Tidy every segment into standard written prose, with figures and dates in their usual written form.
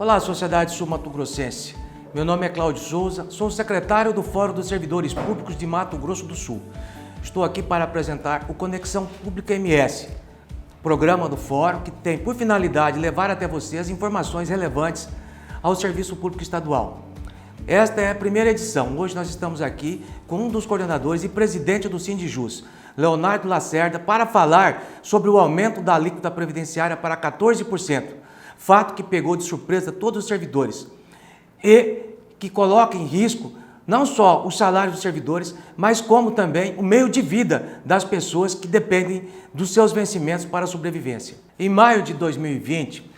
Olá, sociedade sul-mato-grossense. Meu nome é Cláudio Souza, sou secretário do Fórum dos Servidores Públicos de Mato Grosso do Sul. Estou aqui para apresentar o Conexão Pública MS, programa do Fórum que tem por finalidade levar até você as informações relevantes ao serviço público estadual. Esta é a primeira edição. Hoje nós estamos aqui com um dos coordenadores e presidente do Sindijus, Leonardo Lacerda, para falar sobre o aumento da alíquota previdenciária para 14%, fato que pegou de surpresa todos os servidores e que coloca em risco não só os salários dos servidores, mas como também o meio de vida das pessoas que dependem dos seus vencimentos para a sobrevivência. Em maio de 2020,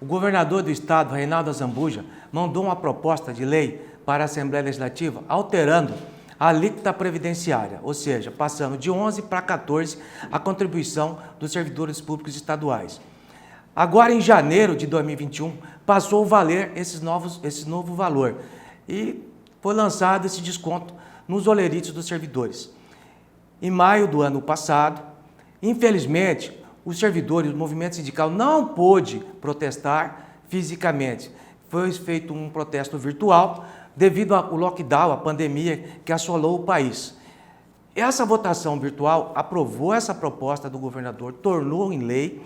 o governador do estado, Reinaldo Azambuja, mandou uma proposta de lei para a Assembleia Legislativa alterando a alíquota previdenciária, ou seja, passando de 11% para 14% a contribuição dos servidores públicos estaduais. Agora, em janeiro de 2021, passou a valer esse novo valor e foi lançado esse desconto nos olerites dos servidores. Em maio do ano passado, infelizmente, os servidores do movimento sindical não pôde protestar fisicamente. Foi feito um protesto virtual devido ao lockdown, à pandemia que assolou o país. Essa votação virtual aprovou essa proposta do governador, tornou em lei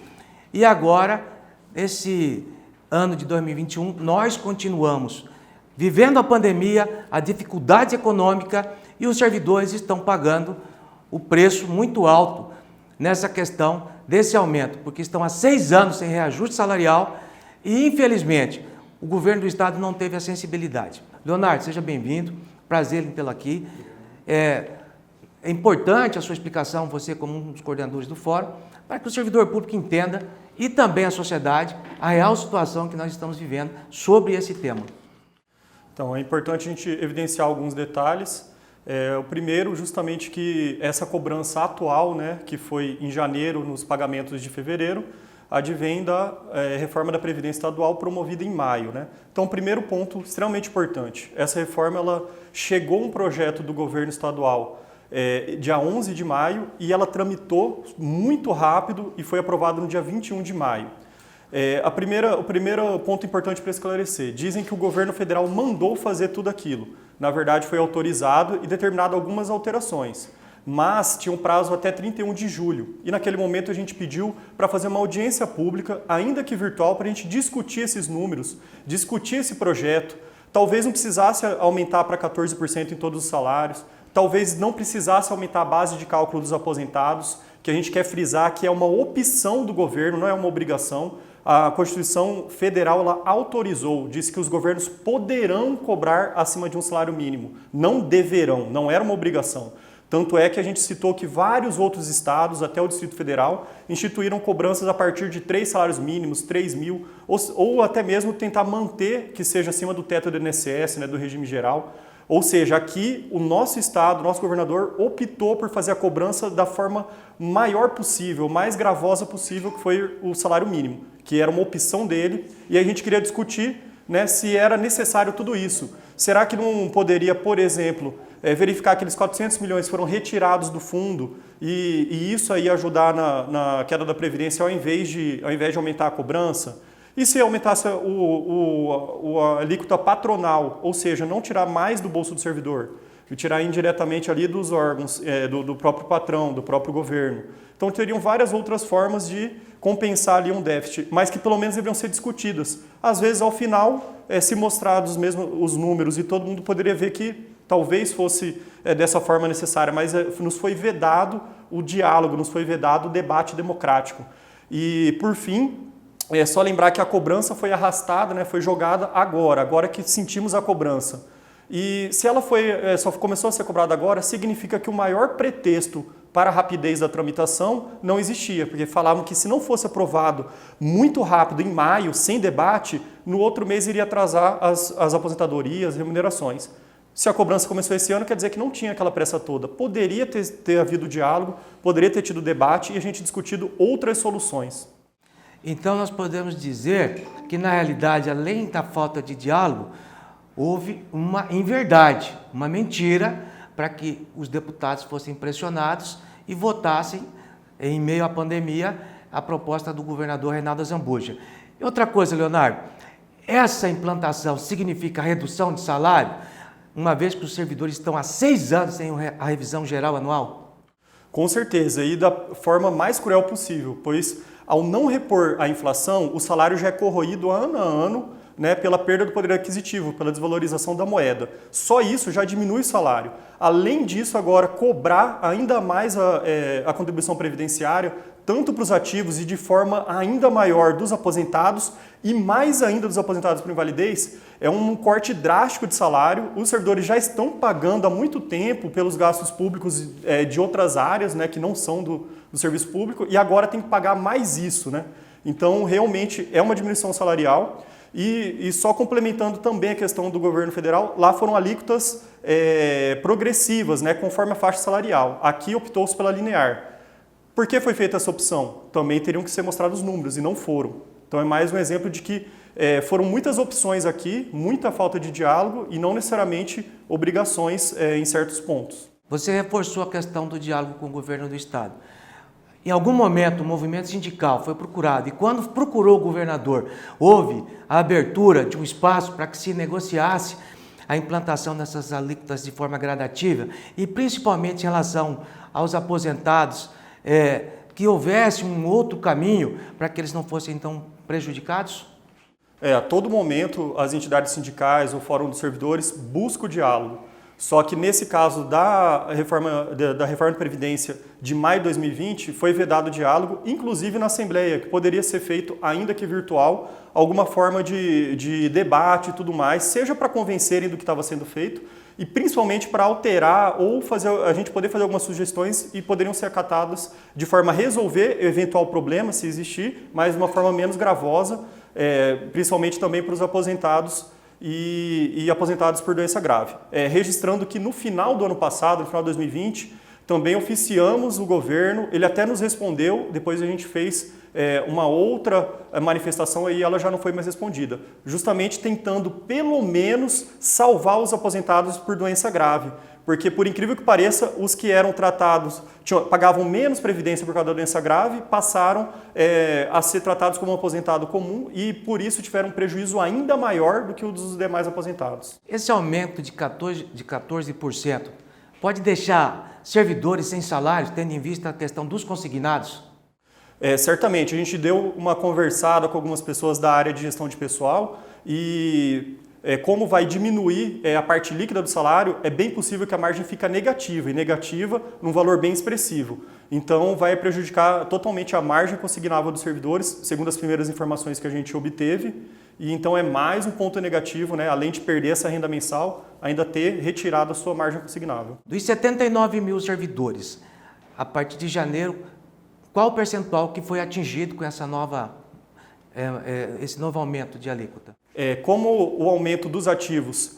e agora, esse ano de 2021, nós continuamos vivendo a pandemia, a dificuldade econômica e os servidores estão pagando o preço muito alto nessa questão desse aumento, porque estão há 6 anos sem reajuste salarial e, infelizmente, o governo do estado não teve a sensibilidade. Leonardo, seja bem-vindo, prazer em tê-lo aqui. É importante a sua explicação, você como um dos coordenadores do fórum, para que o servidor público entenda e também a sociedade a real situação que nós estamos vivendo sobre esse tema. Então, é importante a gente evidenciar alguns detalhes. O primeiro, justamente que essa cobrança atual, que foi em janeiro nos pagamentos de fevereiro, advém da reforma da Previdência Estadual promovida em maio. Então, primeiro ponto extremamente importante, essa reforma ela chegou um projeto do governo estadual dia 11 de maio e ela tramitou muito rápido e foi aprovada no dia 21 de maio. O primeiro ponto importante para esclarecer, dizem que o governo federal mandou fazer tudo aquilo. Na verdade, foi autorizado e determinado algumas alterações, mas tinha um prazo até 31 de julho. E naquele momento a gente pediu para fazer uma audiência pública, ainda que virtual, para a gente discutir esses números, discutir esse projeto. Talvez não precisasse aumentar para 14% em todos os salários, talvez não precisasse aumentar a base de cálculo dos aposentados, que a gente quer frisar que é uma opção do governo, não é uma obrigação. A Constituição Federal ela autorizou, disse que os governos poderão cobrar acima de um salário mínimo, não deverão, não era uma obrigação. Tanto é que a gente citou que vários outros estados, até o Distrito Federal, instituíram cobranças a partir de 3 salários mínimos, 3 mil, ou até mesmo tentar manter que seja acima do teto do INSS, do regime geral. Ou seja, aqui o nosso estado, o nosso governador optou por fazer a cobrança da forma maior possível, mais gravosa possível, que foi o salário mínimo, que era uma opção dele, e a gente queria discutir se era necessário tudo isso. Será que não poderia, por exemplo, verificar que aqueles 400 milhões foram retirados do fundo e isso aí ajudar na queda da Previdência ao invés de aumentar a cobrança? E se aumentasse a alíquota patronal, ou seja, não tirar mais do bolso do servidor, e tirar indiretamente ali dos órgãos, do próprio patrão, do próprio governo. Então teriam várias outras formas de compensar ali um déficit, mas que pelo menos deveriam ser discutidas. Às vezes, ao final, se mostrados mesmo os números e todo mundo poderia ver que talvez fosse dessa forma necessária, mas nos foi vedado o diálogo, nos foi vedado o debate democrático. E, por fim, é só lembrar que a cobrança foi arrastada, foi jogada agora que sentimos a cobrança. E se ela só começou a ser cobrada agora, significa que o maior pretexto para a rapidez da tramitação não existia, porque falavam que se não fosse aprovado muito rápido, em maio, sem debate, no outro mês iria atrasar as aposentadorias, as remunerações. Se a cobrança começou esse ano, quer dizer que não tinha aquela pressa toda. Poderia ter havido diálogo, poderia ter tido debate e a gente discutido outras soluções. Então nós podemos dizer que, na realidade, além da falta de diálogo, houve uma inverdade, uma mentira, para que os deputados fossem pressionados e votassem, em meio à pandemia, a proposta do governador Reinaldo Azambuja. E outra coisa, Leonardo, essa implantação significa redução de salário, uma vez que os servidores estão há 6 anos sem a revisão geral anual? Com certeza, e da forma mais cruel possível, pois ao não repor a inflação, o salário já é corroído ano a ano, né, pela perda do poder aquisitivo, pela desvalorização da moeda. Só isso já diminui o salário. Além disso, agora, cobrar ainda mais a contribuição previdenciária, tanto para os ativos e de forma ainda maior dos aposentados e mais ainda dos aposentados por invalidez, é um corte drástico de salário. Os servidores já estão pagando há muito tempo pelos gastos públicos de outras áreas, né, que não são do serviço público, e agora tem que pagar mais isso, né? Então, realmente, é uma diminuição salarial. E só complementando também a questão do governo federal, lá foram alíquotas progressivas, né, conforme a faixa salarial. Aqui optou-se pela linear. Por que foi feita essa opção? Também teriam que ser mostrados os números, e não foram. Então é mais um exemplo de que foram muitas opções aqui, muita falta de diálogo e não necessariamente obrigações em certos pontos. Você reforçou a questão do diálogo com o governo do Estado. Em algum momento o movimento sindical foi procurado e quando procurou o governador, houve a abertura de um espaço para que se negociasse a implantação dessas alíquotas de forma gradativa e principalmente em relação aos aposentados, que houvesse um outro caminho para que eles não fossem então prejudicados? A todo momento as entidades sindicais, o Fórum dos Servidores buscam o diálogo. Só que nesse caso da reforma de Previdência de maio de 2020, foi vedado o diálogo, inclusive na Assembleia, que poderia ser feito, ainda que virtual, alguma forma de debate e tudo mais, seja para convencerem do que estava sendo feito, e principalmente para alterar ou a gente poder fazer algumas sugestões e poderiam ser acatadas de forma a resolver eventual problema, se existir, mas de uma forma menos gravosa, principalmente também para os aposentados e aposentados por doença grave. Registrando que no final do ano passado, no final de 2020, também oficiamos o governo, ele até nos respondeu, depois a gente fez uma outra manifestação e ela já não foi mais respondida, justamente tentando pelo menos salvar os aposentados por doença grave. Porque, por incrível que pareça, os que eram tratados, pagavam menos previdência por causa da doença grave, passaram a ser tratados como um aposentado comum e, por isso, tiveram um prejuízo ainda maior do que o dos demais aposentados. Esse aumento de 14% pode deixar servidores sem salários, tendo em vista a questão dos consignados? Certamente. A gente deu uma conversada com algumas pessoas da área de gestão de pessoal e como vai diminuir a parte líquida do salário, é bem possível que a margem fique negativa, e negativa num valor bem expressivo. Então vai prejudicar totalmente a margem consignável dos servidores, segundo as primeiras informações que a gente obteve, e então é mais um ponto negativo, né? Além de perder essa renda mensal, ainda ter retirado a sua margem consignável. Dos 79 mil servidores, a partir de janeiro, qual o percentual que foi atingido com essa esse novo aumento de alíquota? Como o aumento dos ativos,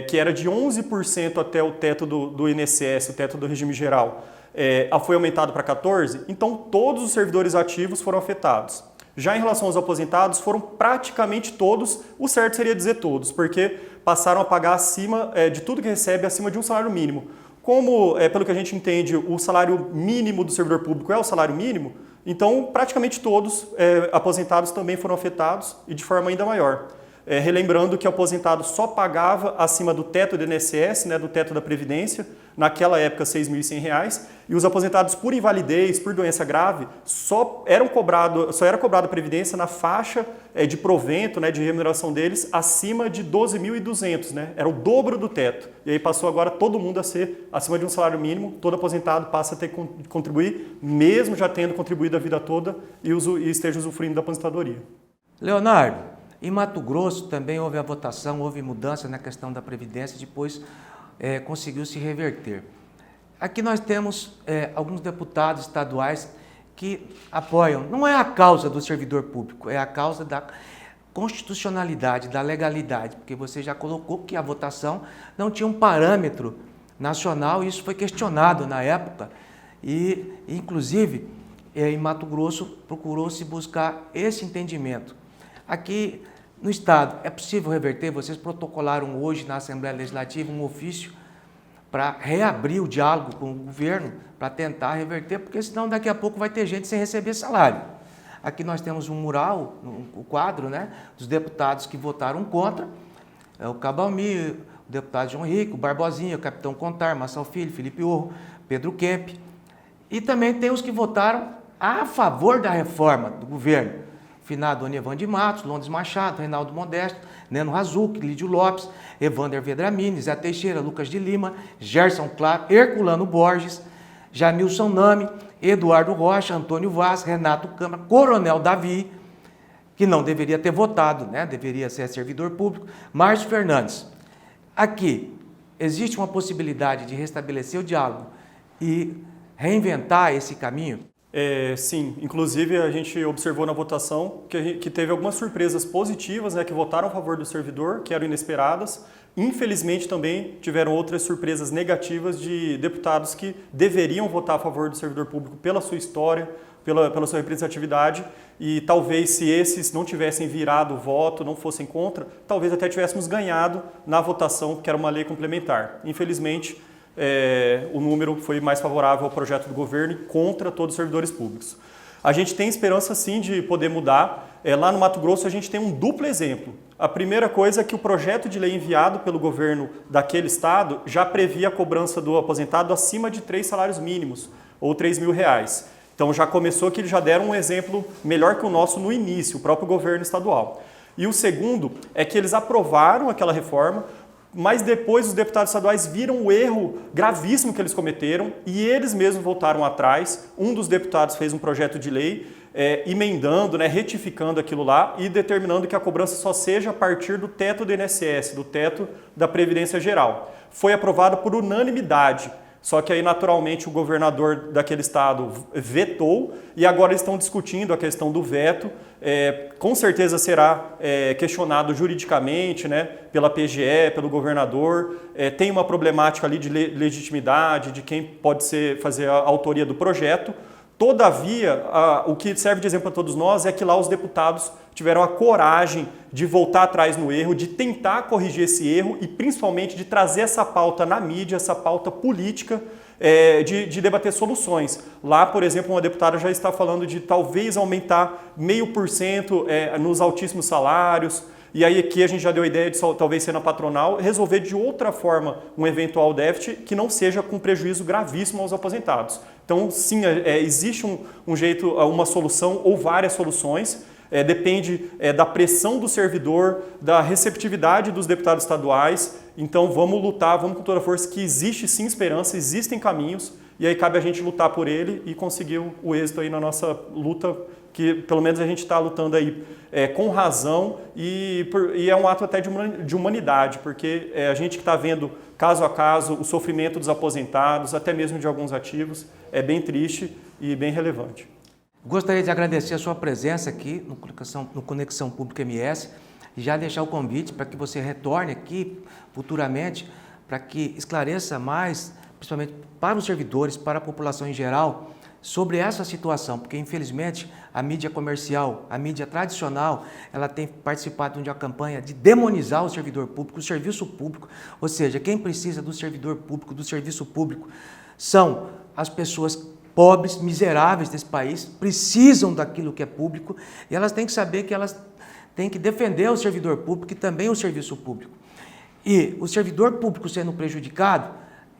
que era de 11% até o teto do INSS, o teto do regime geral, foi aumentado para 14%, então todos os servidores ativos foram afetados. Já em relação aos aposentados, foram praticamente todos, o certo seria dizer todos, porque passaram a pagar acima de tudo que recebe, acima de um salário mínimo. Como, pelo que a gente entende, o salário mínimo do servidor público é o salário mínimo, então praticamente todos aposentados também foram afetados e de forma ainda maior. Relembrando que o aposentado só pagava acima do teto do INSS, né, do teto da Previdência, naquela época R$ 6.100, e os aposentados por invalidez, por doença grave, só era cobrado a Previdência na faixa de provento, né, de remuneração deles, acima de R$ 12.200, né, era o dobro do teto. E aí passou agora todo mundo a ser acima de um salário mínimo, todo aposentado passa a ter que contribuir, mesmo já tendo contribuído a vida toda e esteja usufruindo da aposentadoria. Leonardo, em Mato Grosso também houve a votação, houve mudança na questão da Previdência, depois conseguiu se reverter. Aqui nós temos alguns deputados estaduais que apoiam, não é a causa do servidor público, é a causa da constitucionalidade, da legalidade, porque você já colocou que a votação não tinha um parâmetro nacional e isso foi questionado na época e, inclusive, em Mato Grosso procurou-se buscar esse entendimento. Aqui no Estado, é possível reverter? Vocês protocolaram hoje na Assembleia Legislativa um ofício para reabrir o diálogo com o governo, para tentar reverter, porque senão daqui a pouco vai ter gente sem receber salário. Aqui nós temos um mural, o quadro, né, dos deputados que votaram contra, o Cabalmi, o deputado João Henrique, o Barbosinha, o capitão Contar, Marçal Filho, Felipe Orro, Pedro Kemp. E também tem os que votaram a favor da reforma do governo. Finado Onivan de Matos, Londres Machado, Reinaldo Modesto, Neno Razuc, Lídio Lopes, Evander Vedramini, Zé Teixeira, Lucas de Lima, Gerson Claro, Herculano Borges, Jamilson Nami, Eduardo Rocha, Antônio Vaz, Renato Câmara, Coronel Davi, que não deveria ter votado, né? Deveria ser servidor público, Márcio Fernandes. Aqui, existe uma possibilidade de restabelecer o diálogo e reinventar esse caminho? Sim, inclusive a gente observou na votação que teve algumas surpresas positivas, né, que votaram a favor do servidor, que eram inesperadas. Infelizmente também tiveram outras surpresas negativas de deputados que deveriam votar a favor do servidor público pela sua história, pela sua representatividade, e talvez se esses não tivessem virado o voto, não fossem contra, talvez até tivéssemos ganhado na votação, que era uma lei complementar. Infelizmente, o número foi mais favorável ao projeto do governo e contra todos os servidores públicos. A gente tem esperança sim de poder mudar. Lá no Mato Grosso a gente tem um duplo exemplo. A primeira coisa é que o projeto de lei enviado pelo governo daquele estado já previa a cobrança do aposentado acima de 3 salários mínimos, ou R$3.000. Então já começou que eles já deram um exemplo melhor que o nosso no início, o próprio governo estadual. E o segundo é que eles aprovaram aquela reforma, mas depois os deputados estaduais viram o erro gravíssimo que eles cometeram e eles mesmos voltaram atrás. Um dos deputados fez um projeto de lei emendando, né, retificando aquilo lá e determinando que a cobrança só seja a partir do teto do INSS, do teto da Previdência Geral. Foi aprovado por unanimidade. Só que aí, naturalmente, o governador daquele estado vetou e agora eles estão discutindo a questão do veto. Com certeza será questionado juridicamente, né, pela PGE, pelo governador. Tem uma problemática ali de legitimidade, de quem pode fazer a autoria do projeto. Todavia, o que serve de exemplo para todos nós é que lá os deputados tiveram a coragem de voltar atrás no erro, de tentar corrigir esse erro e principalmente de trazer essa pauta na mídia, essa pauta política, de debater soluções. Lá, por exemplo, uma deputada já está falando de talvez aumentar 0,5% nos altíssimos salários. E aí aqui a gente já deu a ideia de talvez ser na patronal, resolver de outra forma um eventual déficit que não seja com prejuízo gravíssimo aos aposentados. Então, sim, existe um jeito, uma solução ou várias soluções. Depende da pressão do servidor, da receptividade dos deputados estaduais. Então vamos lutar, vamos com toda a força, que existe sim esperança, existem caminhos, e aí cabe a gente lutar por ele e conseguir o êxito aí na nossa luta, que pelo menos a gente está lutando aí com razão e é um ato até de humanidade, porque a gente que está vendo caso a caso o sofrimento dos aposentados, até mesmo de alguns ativos, é bem triste e bem relevante. Gostaria de agradecer a sua presença aqui no Conexão Pública MS e já deixar o convite para que você retorne aqui futuramente para que esclareça mais, principalmente para os servidores, para a população em geral, sobre essa situação, porque infelizmente a mídia comercial, a mídia tradicional, ela tem participado de uma campanha de demonizar o servidor público, o serviço público, ou seja, quem precisa do servidor público, do serviço público, são as pessoas pobres, miseráveis desse país, precisam daquilo que é público e elas têm que saber que elas têm que defender o servidor público e também o serviço público. E o servidor público sendo prejudicado,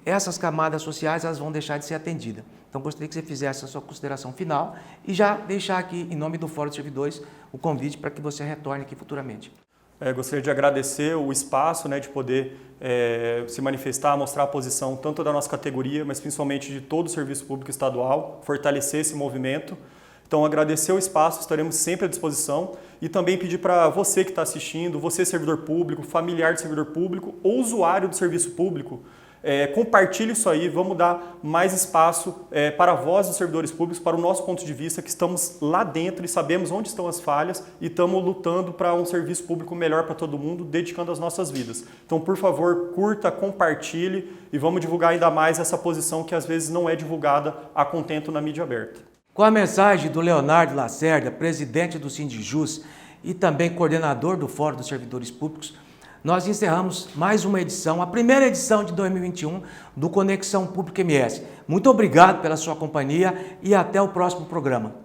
essas camadas sociais elas vão deixar de ser atendidas. Então, gostaria que você fizesse a sua consideração final e já deixar aqui, em nome do Fórum de Servidores, o convite para que você retorne aqui futuramente. Gostaria de agradecer o espaço, né, de poder se manifestar, mostrar a posição tanto da nossa categoria, mas principalmente de todo o serviço público estadual, fortalecer esse movimento. Então, agradecer o espaço, estaremos sempre à disposição e também pedir para você que está assistindo, você servidor público, familiar de servidor público ou usuário do serviço público, compartilhe isso aí, vamos dar mais espaço para a voz dos servidores públicos, para o nosso ponto de vista, que estamos lá dentro e sabemos onde estão as falhas e estamos lutando para um serviço público melhor para todo mundo, dedicando as nossas vidas. Então, por favor, curta, compartilhe e vamos divulgar ainda mais essa posição que às vezes não é divulgada a contento na mídia aberta. Com a mensagem do Leonardo Lacerda, presidente do Sindijus e também coordenador do Fórum dos Servidores Públicos, nós encerramos mais uma edição, a primeira edição de 2021 do Conexão Pública MS. Muito obrigado pela sua companhia e até o próximo programa.